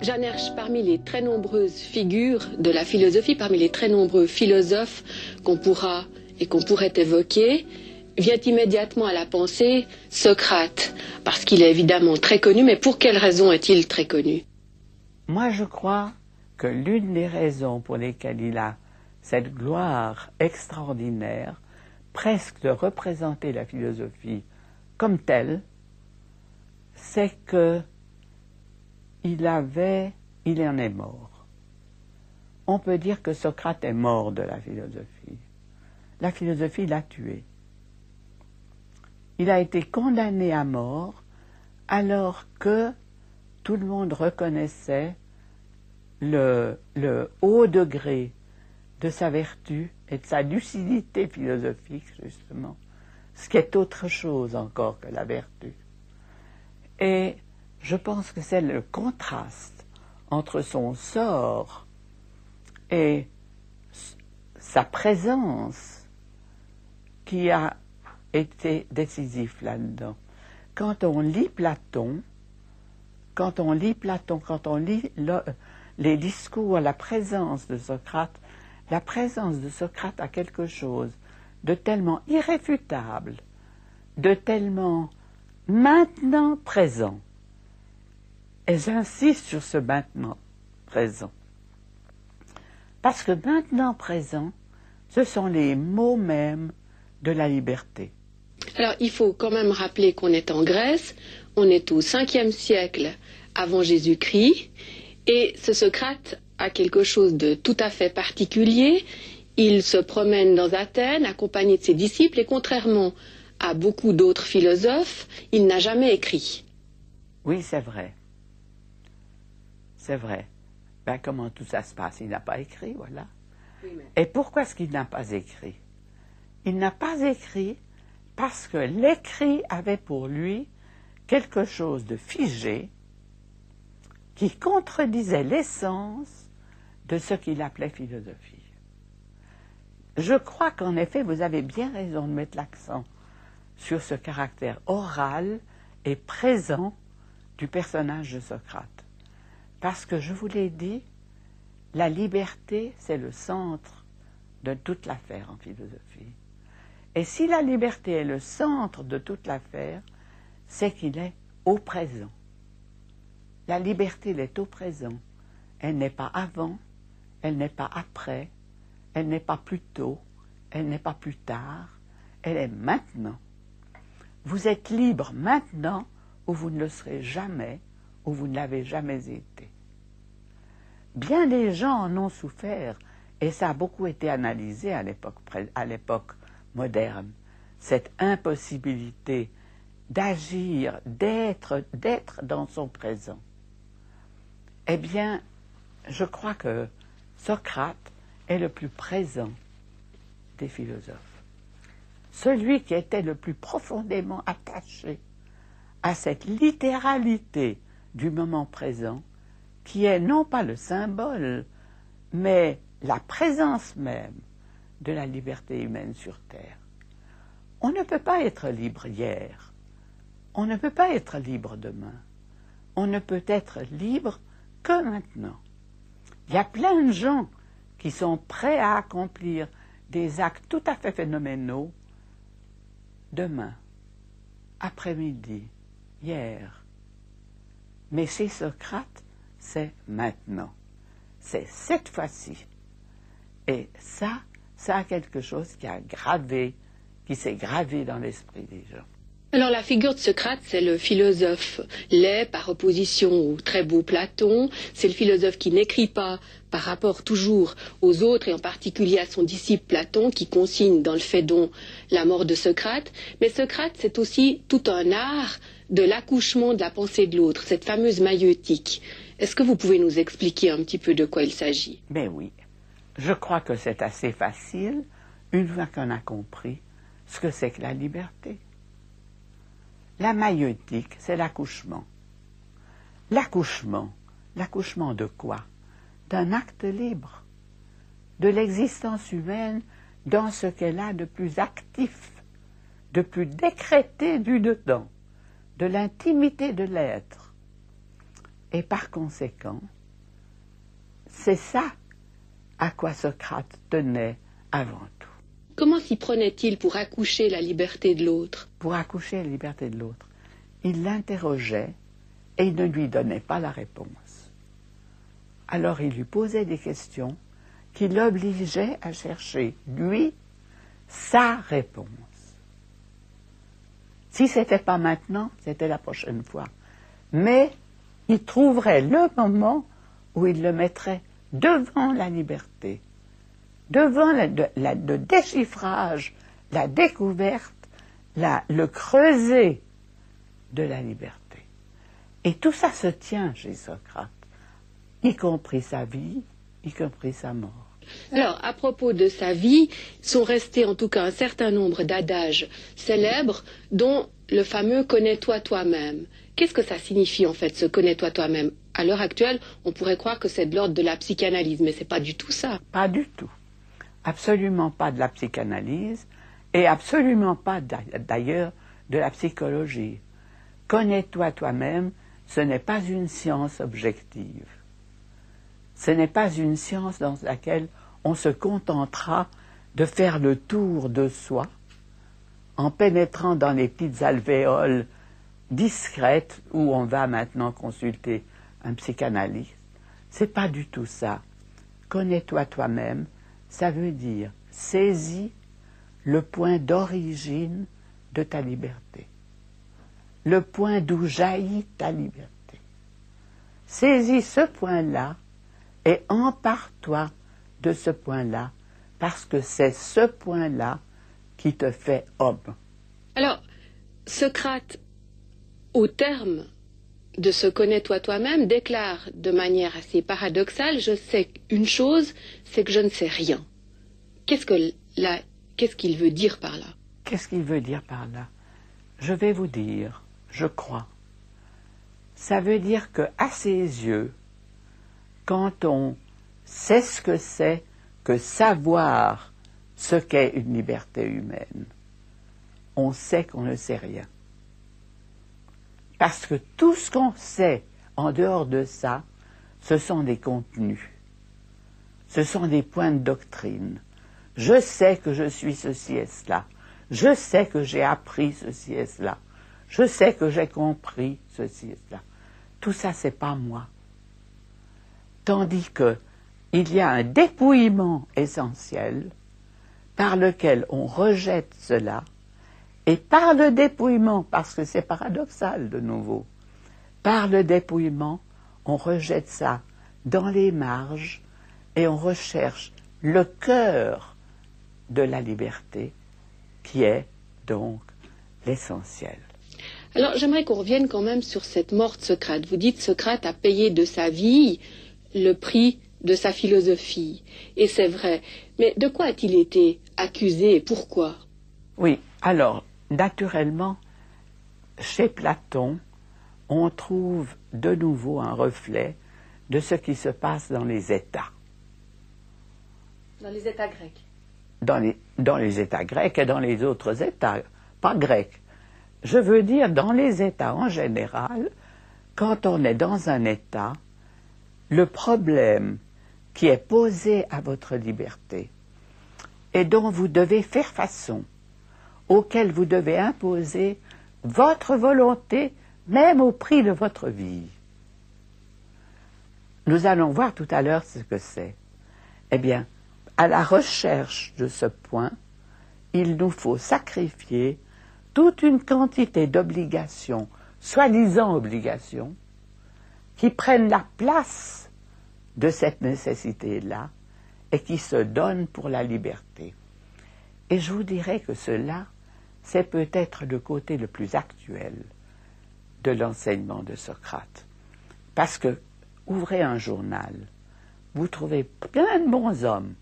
Jeanne Hersch, parmi les très nombreuses figures de la philosophie, parmi les très nombreux philosophes qu'on pourrait évoquer, vient immédiatement à la pensée Socrate, parce qu'il est évidemment très connu, mais pour quelle raison est-il très connu? Moi, je crois que l'une des raisons pour lesquelles il a cette gloire extraordinaire, presque de représenter la philosophie comme telle, c'est que il en est mort. On peut dire que Socrate est mort de la philosophie. La philosophie l'a tué. Il a été condamné à mort alors que tout le monde reconnaissait le haut degré de sa vertu et de sa lucidité philosophique, justement, ce qui est autre chose encore que la vertu. Et je pense que c'est le contraste entre son sort et sa présence qui a été décisif là-dedans. Quand on lit Platon, quand on lit les discours, la présence de Socrate a quelque chose de tellement irréfutable, de tellement maintenant présent. Et j'insiste sur ce maintenant présent. Parce que maintenant présent, ce sont les mots mêmes de la liberté. Alors, il faut quand même rappeler qu'on est en Grèce, on est au 5e siècle avant Jésus-Christ, et ce Socrate a quelque chose de tout à fait particulier. Il se promène dans Athènes, accompagné de ses disciples, et contrairement à beaucoup d'autres philosophes, il n'a jamais écrit. Oui, c'est vrai. C'est vrai. Ben, comment tout ça se passe? Il n'a pas écrit, voilà. Oui, mais... Et pourquoi est-ce qu'il n'a pas écrit? Il n'a pas écrit parce que l'écrit avait pour lui quelque chose de figé qui contredisait l'essence de ce qu'il appelait philosophie. Je crois qu'en effet, vous avez bien raison de mettre l'accent sur ce caractère oral et présent du personnage de Socrate. Parce que, je vous l'ai dit, la liberté, c'est le centre de toute l'affaire en philosophie. Et si la liberté est le centre de toute l'affaire, c'est qu'il est au présent. La liberté, elle est au présent. Elle n'est pas avant, elle n'est pas après, elle n'est pas plus tôt, elle n'est pas plus tard, elle est maintenant. Vous êtes libre maintenant ou vous ne le serez jamais, ou vous ne l'avez jamais été. Bien des gens en ont souffert, et ça a beaucoup été analysé à l'époque moderne, cette impossibilité d'agir, d'être dans son présent. Eh bien, je crois que Socrate est le plus présent des philosophes. Celui qui était le plus profondément attaché à cette littéralité du moment présent, qui est non pas le symbole, mais la présence même de la liberté humaine sur Terre. On ne peut pas être libre hier, on ne peut pas être libre demain, on ne peut être libre que maintenant. Il y a plein de gens qui sont prêts à accomplir des actes tout à fait phénoménaux demain, après-midi, hier. Mais chez Socrate, c'est maintenant. C'est cette fois-ci. Et ça a quelque chose qui s'est gravé dans l'esprit des gens. Alors la figure de Socrate, c'est le philosophe laid par opposition au très beau Platon. C'est le philosophe qui n'écrit pas par rapport toujours aux autres et en particulier à son disciple Platon qui consigne dans le Phédon la mort de Socrate. Mais Socrate, c'est aussi tout un art de l'accouchement de la pensée de l'autre, cette fameuse maïeutique. Est-ce que vous pouvez nous expliquer un petit peu de quoi il s'agit? Ben oui, je crois que c'est assez facile une fois qu'on a compris ce que c'est que la liberté. La maïeutique, c'est l'accouchement. L'accouchement de quoi? D'un acte libre, de l'existence humaine dans ce qu'elle a de plus actif, de plus décrété du dedans, de l'intimité de l'être. Et par conséquent, c'est ça à quoi Socrate tenait avant tout. Comment s'y prenait-il pour accoucher la liberté de l'autre? Pour accoucher la liberté de l'autre, il l'interrogeait et il ne lui donnait pas la réponse. Alors il lui posait des questions qui l'obligeaient à chercher, lui, sa réponse. Si ce n'était pas maintenant, c'était la prochaine fois. Mais il trouverait le moment où il le mettrait devant la liberté, devant le déchiffrage, la découverte, le creuset de la liberté. Et tout ça se tient chez Socrate, y compris sa vie, y compris sa mort. Alors, à propos de sa vie, sont restés en tout cas un certain nombre d'adages célèbres, dont le fameux « connais-toi toi-même ». Qu'est-ce que ça signifie en fait, ce « connais-toi toi-même » ? À l'heure actuelle, on pourrait croire que c'est de l'ordre de la psychanalyse, mais c'est pas du tout ça. Pas du tout. Absolument pas de la psychanalyse, et absolument pas d'ailleurs de la psychologie. Connais-toi toi-même, ce n'est pas une science objective. Ce n'est pas une science dans laquelle on se contentera de faire le tour de soi en pénétrant dans les petites alvéoles discrètes où on va maintenant consulter un psychanalyste. C'est pas du tout ça. Connais-toi toi-même, ça veut dire saisis le point d'origine de ta liberté, le point d'où jaillit ta liberté. Saisis ce point-là et empare-toi de ce point-là, parce que c'est ce point-là qui te fait homme. Alors, Socrate, au terme de ce « connais-toi toi-même », déclare de manière assez paradoxale « Je sais une chose, c'est que je ne sais rien ». Qu'est-ce qu'il veut dire par là? Qu'est-ce qu'il veut dire par là? Je vais vous dire, je crois. Ça veut dire qu'à ses yeux, quand on sait ce que c'est que savoir ce qu'est une liberté humaine, on sait qu'on ne sait rien. Parce que tout ce qu'on sait en dehors de ça, ce sont des contenus. Ce sont des points de doctrine. Je sais que je suis ceci et cela. Je sais que j'ai appris ceci et cela. Je sais que j'ai compris ceci et cela. Tout ça, c'est pas moi. Tandis que il y a un dépouillement essentiel par lequel on rejette cela, et par le dépouillement, parce que c'est paradoxal de nouveau, par le dépouillement, on rejette ça dans les marges et on recherche le cœur de la liberté, qui est donc l'essentiel. Alors, j'aimerais qu'on revienne quand même sur cette mort de Socrate. Vous dites Socrate a payé de sa vie le prix de sa philosophie. Et c'est vrai. Mais de quoi a-t-il été accusé et pourquoi? Oui, alors, naturellement, chez Platon, on trouve de nouveau un reflet de ce qui se passe dans les États. Dans les États grecs? Dans les États grecs et dans les autres États, pas grecs. Je veux dire, dans les États en général, quand on est dans un État, le problème qui est posé à votre liberté et dont vous devez faire façon, auquel vous devez imposer votre volonté, même au prix de votre vie. Nous allons voir tout à l'heure ce que c'est. Eh bien, à la recherche de ce point, il nous faut sacrifier toute une quantité d'obligations, soi-disant obligations, qui prennent la place de cette nécessité-là et qui se donnent pour la liberté. Et je vous dirais que cela, c'est peut-être le côté le plus actuel de l'enseignement de Socrate. Parce que, ouvrez un journal, vous trouvez plein de bons hommes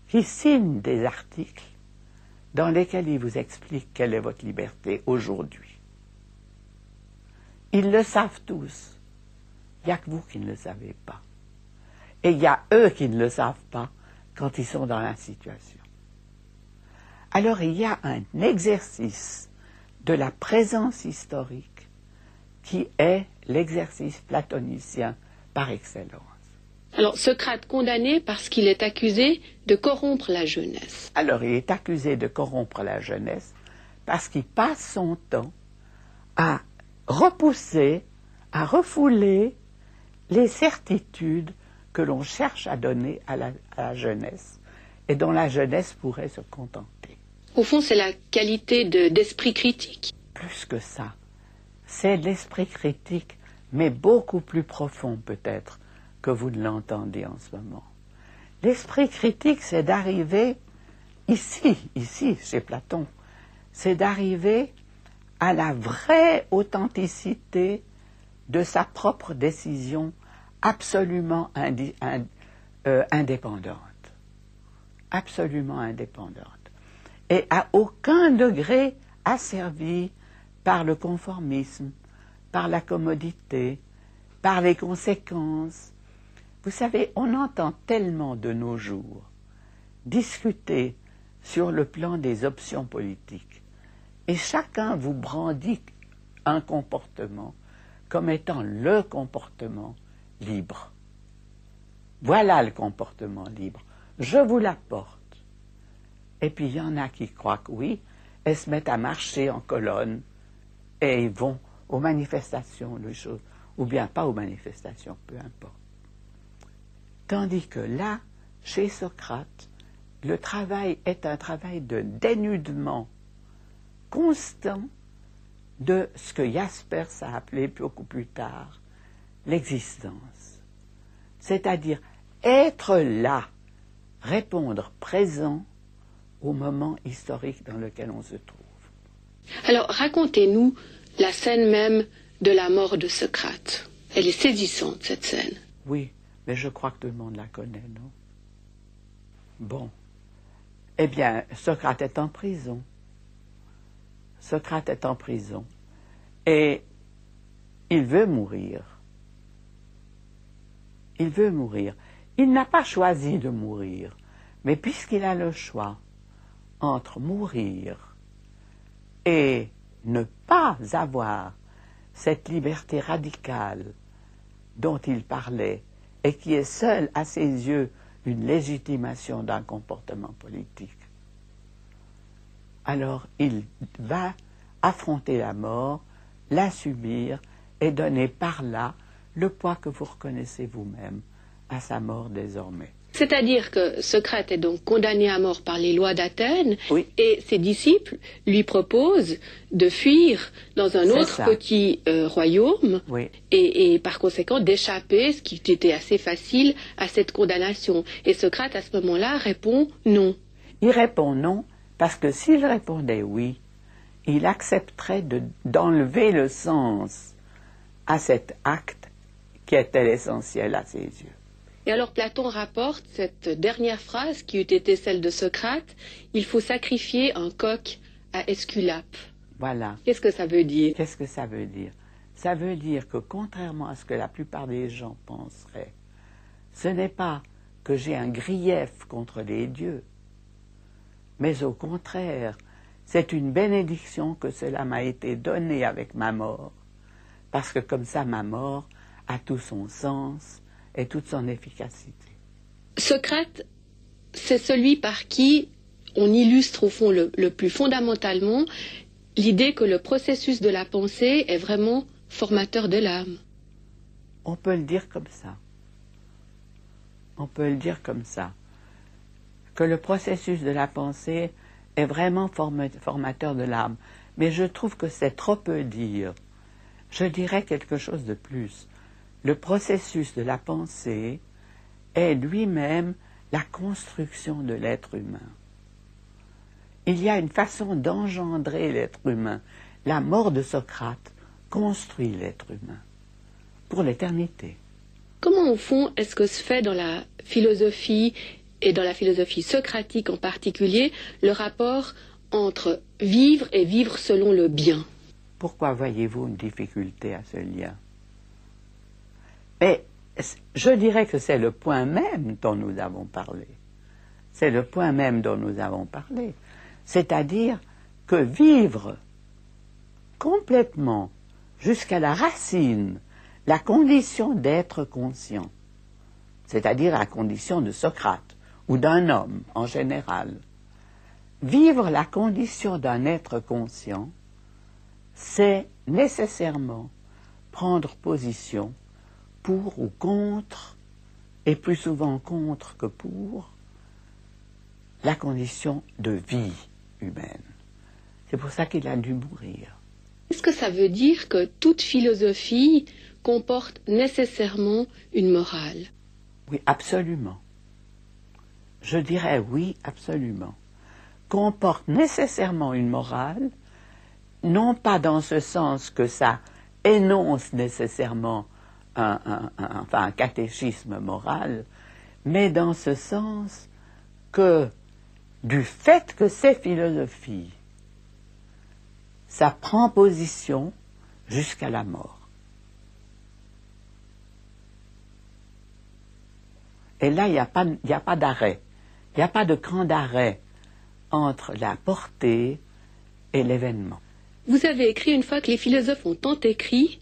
qui signent des articles dans lesquels ils vous expliquent quelle est votre liberté aujourd'hui. Ils le savent tous. Il n'y a que vous qui ne le savez pas. Et il y a eux qui ne le savent pas quand ils sont dans la situation. Alors il y a un exercice de la présence historique qui est l'exercice platonicien par excellence. Alors, Socrate condamné parce qu'il est accusé de corrompre la jeunesse. Alors, il est accusé de corrompre la jeunesse parce qu'il passe son temps à repousser, à refouler les certitudes que l'on cherche à donner à la jeunesse et dont la jeunesse pourrait se contenter. Au fond, c'est la qualité d'esprit critique. Plus que ça, c'est l'esprit critique, mais beaucoup plus profond peut-être que vous ne l'entendez en ce moment. L'esprit critique, c'est d'arriver ici, chez Platon, c'est d'arriver à la vraie authenticité de sa propre décision absolument indépendante. Absolument indépendante. Et à aucun degré asservie par le conformisme, par la commodité, par les conséquences. Vous savez, on entend tellement de nos jours discuter sur le plan des options politiques. Et chacun vous brandit un comportement comme étant le comportement libre. Voilà le comportement libre. Je vous l'apporte. Et puis il y en a qui croient que oui, elles se mettent à marcher en colonne et ils vont aux manifestations, ou bien pas aux manifestations, peu importe. Tandis que là, chez Socrate, le travail est un travail de dénudement constant de ce que Jaspers a appelé beaucoup plus tard l'existence. C'est-à-dire être là, répondre présent au moment historique dans lequel on se trouve. Alors, racontez-nous la scène même de la mort de Socrate. Elle est saisissante, cette scène. Oui, mais je crois que tout le monde la connaît, non? Bon. Eh bien, Socrate est en prison. Socrate est en prison. Et il veut mourir. Il veut mourir. Il n'a pas choisi de mourir. Mais puisqu'il a le choix entre mourir et ne pas avoir cette liberté radicale dont il parlait et qui est seule à ses yeux une légitimation d'un comportement politique, alors il va affronter la mort, la subir et donner par là le poids que vous reconnaissez vous-même à sa mort désormais. C'est-à-dire que Socrate est donc condamné à mort par les lois d'Athènes, oui. Et ses disciples lui proposent de fuir dans un autre petit royaume, oui. et par conséquent d'échapper, ce qui était assez facile, à cette condamnation. Et Socrate, à ce moment-là, répond non. Il répond non, parce que s'il répondait oui, il accepterait d'enlever le sens à cet acte qui était l'essentiel à ses yeux. Et alors Platon rapporte cette dernière phrase qui eût été celle de Socrate, « Il faut sacrifier un coq à Esculape ». Voilà. Qu'est-ce que ça veut dire? Qu'est-ce que ça veut dire? Ça veut dire que contrairement à ce que la plupart des gens penseraient, ce n'est pas que j'ai un grief contre les dieux, mais au contraire, c'est une bénédiction que cela m'a été donné avec ma mort, parce que comme ça ma mort a tout son sens et toute son efficacité. Socrate, c'est celui par qui on illustre au fond le plus fondamentalement l'idée que le processus de la pensée est vraiment formateur de l'âme. On peut le dire comme ça. On peut le dire comme ça. Que le processus de la pensée est vraiment formateur de l'âme. Mais je trouve que c'est trop peu dire. Je dirais quelque chose de plus. Le processus de la pensée est lui-même la construction de l'être humain. Il y a une façon d'engendrer l'être humain. La mort de Socrate construit l'être humain pour l'éternité. Comment, au fond, est-ce que se fait dans la philosophie, et dans la philosophie socratique en particulier, le rapport entre vivre et vivre selon le bien? Pourquoi voyez-vous une difficulté à ce lien? Mais je dirais que c'est le point même dont nous avons parlé. C'est le point même dont nous avons parlé. C'est-à-dire que vivre complètement jusqu'à la racine la condition d'être conscient, c'est-à-dire la condition de Socrate ou d'un homme en général. Vivre la condition d'un être conscient, c'est nécessairement prendre position pour ou contre, et plus souvent contre que pour, la condition de vie humaine. C'est pour ça qu'il a dû mourir. Est-ce que ça veut dire que toute philosophie comporte nécessairement une morale? Oui, absolument. Je dirais oui, absolument. Comporte nécessairement une morale, non pas dans ce sens que ça énonce nécessairement un catéchisme moral, mais dans ce sens que du fait que ces philosophies, ça prend position jusqu'à la mort. Et là, il n'y a pas d'arrêt. Il n'y a pas de grand arrêt entre la portée et l'événement. Vous avez écrit une fois que les philosophes ont tant écrit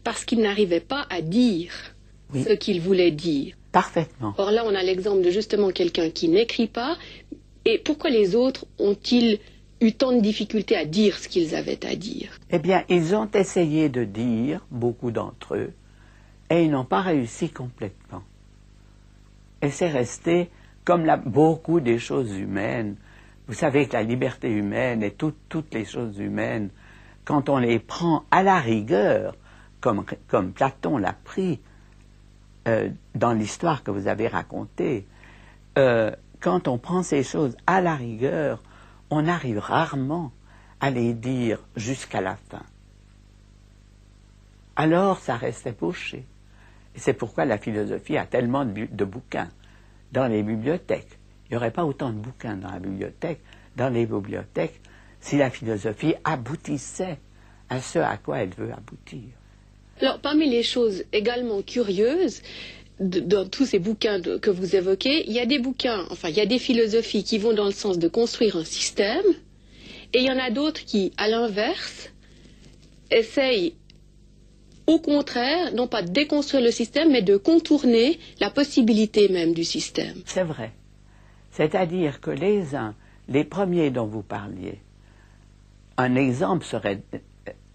parce qu'ils n'arrivaient pas à dire ce qu'ils voulaient dire. Parfaitement. Or là, on a l'exemple de justement quelqu'un qui n'écrit pas. Et pourquoi les autres ont-ils eu tant de difficultés à dire ce qu'ils avaient à dire? Eh bien, ils ont essayé de dire, beaucoup d'entre eux, et ils n'ont pas réussi complètement. Et c'est resté, comme beaucoup des choses humaines, vous savez que la liberté humaine et toutes les choses humaines, quand on les prend à la rigueur, comme Platon l'a pris dans l'histoire que vous avez racontée, quand on prend ces choses à la rigueur, on arrive rarement à les dire jusqu'à la fin. Alors ça reste ébauché. Et c'est pourquoi la philosophie a tellement de bouquins dans les bibliothèques. Il n'y aurait pas autant de bouquins dans les bibliothèques, si la philosophie aboutissait à ce à quoi elle veut aboutir. Alors, parmi les choses également curieuses, dans tous ces bouquins que vous évoquez, il y a des bouquins, enfin, il y a des philosophies qui vont dans le sens de construire un système, et il y en a d'autres qui, à l'inverse, essayent, au contraire, non pas de déconstruire le système, mais de contourner la possibilité même du système. C'est vrai. C'est-à-dire que les premiers dont vous parliez, un exemple serait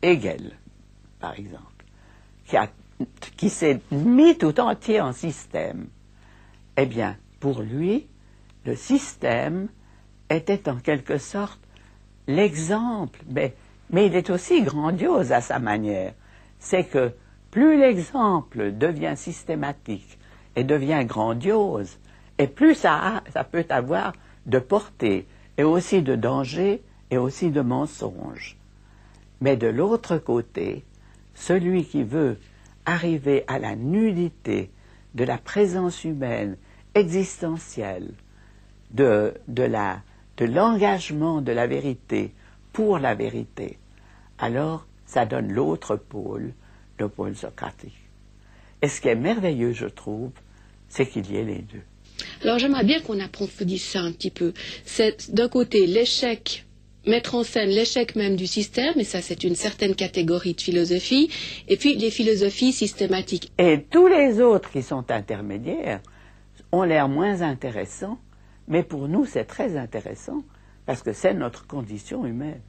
Hegel, par exemple, qui s'est mis tout entier en système. Eh bien, pour lui, le système était en quelque sorte l'exemple, mais il est aussi grandiose à sa manière. C'est que plus l'exemple devient systématique et devient grandiose, et plus ça peut avoir de portée, et aussi de danger, et aussi de mensonge. Mais de l'autre côté, celui qui veut arriver à la nullité de la présence humaine existentielle, de l'engagement de la vérité pour la vérité, alors ça donne l'autre pôle, le pôle socratique. Et ce qui est merveilleux, je trouve, c'est qu'il y ait les deux. Alors j'aimerais bien qu'on approfondisse ça un petit peu. C'est d'un côté l'échec, mettre en scène l'échec même du système, et ça c'est une certaine catégorie de philosophie, et puis les philosophies systématiques. Et tous les autres qui sont intermédiaires ont l'air moins intéressants, mais pour nous c'est très intéressant, parce que c'est notre condition humaine.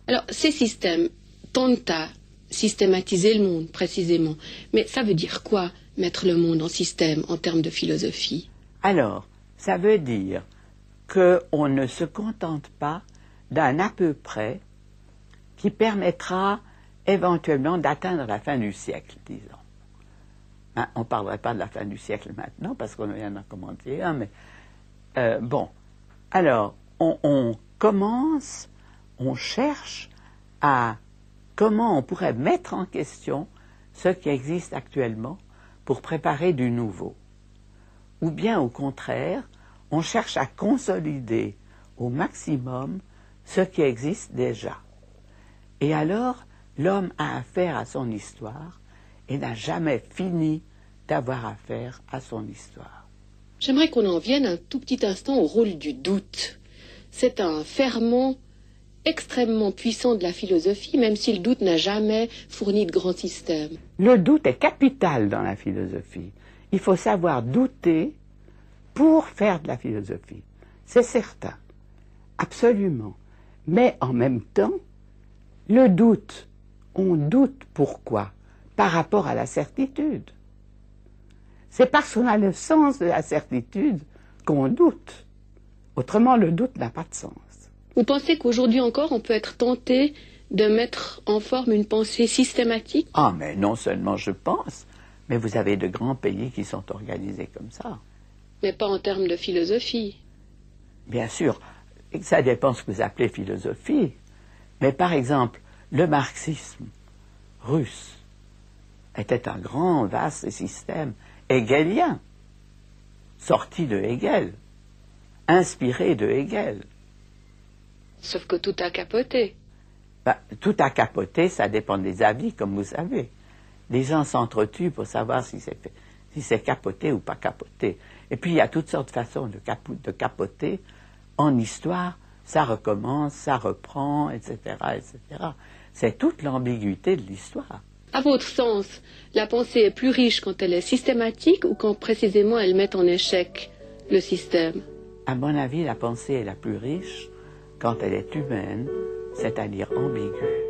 Alors ces systèmes tendent à systématiser le monde, précisément. Mais ça veut dire quoi, mettre le monde en système, en termes de philosophie? Alors, ça veut dire qu'on ne se contente pas d'un à peu près qui permettra éventuellement d'atteindre la fin du siècle, disons. Hein, on ne parlerait pas de la fin du siècle maintenant, parce qu'on vient d'en commenter un, mais bon. Alors, on commence, on cherche à comment on pourrait mettre en question ce qui existe actuellement pour préparer du nouveau. Ou bien, au contraire, on cherche à consolider au maximum ce qui existe déjà. Et alors, l'homme a affaire à son histoire et n'a jamais fini d'avoir affaire à son histoire. J'aimerais qu'on en vienne un tout petit instant au rôle du doute. C'est un ferment extrêmement puissant de la philosophie, même si le doute n'a jamais fourni de grands systèmes. Le doute est capital dans la philosophie. Il faut savoir douter pour faire de la philosophie. C'est certain, absolument. Mais en même temps, le doute, on doute pourquoi? Par rapport à la certitude. C'est parce qu'on a le sens de la certitude qu'on doute. Autrement, le doute n'a pas de sens. Vous pensez qu'aujourd'hui encore, on peut être tenté de mettre en forme une pensée systématique? Ah, mais non seulement je pense, mais vous avez de grands pays qui sont organisés comme ça. Mais pas en termes de philosophie. Bien sûr, ça dépend ce que vous appelez philosophie. Mais par exemple, le marxisme russe était un grand, vaste système hegelien, sorti de Hegel, inspiré de Hegel. Sauf que tout a capoté. Tout a capoté, ça dépend des avis, comme vous savez. Les gens s'entretuent pour savoir si c'est capoté ou pas capoté. Et puis il y a toutes sortes de façons de capoter. En histoire, ça recommence, ça reprend, etc., etc. C'est toute l'ambiguïté de l'histoire. À votre sens, la pensée est plus riche quand elle est systématique ou quand précisément elle met en échec le système? À mon avis, la pensée est la plus riche quand elle est humaine, c'est-à-dire ambiguë.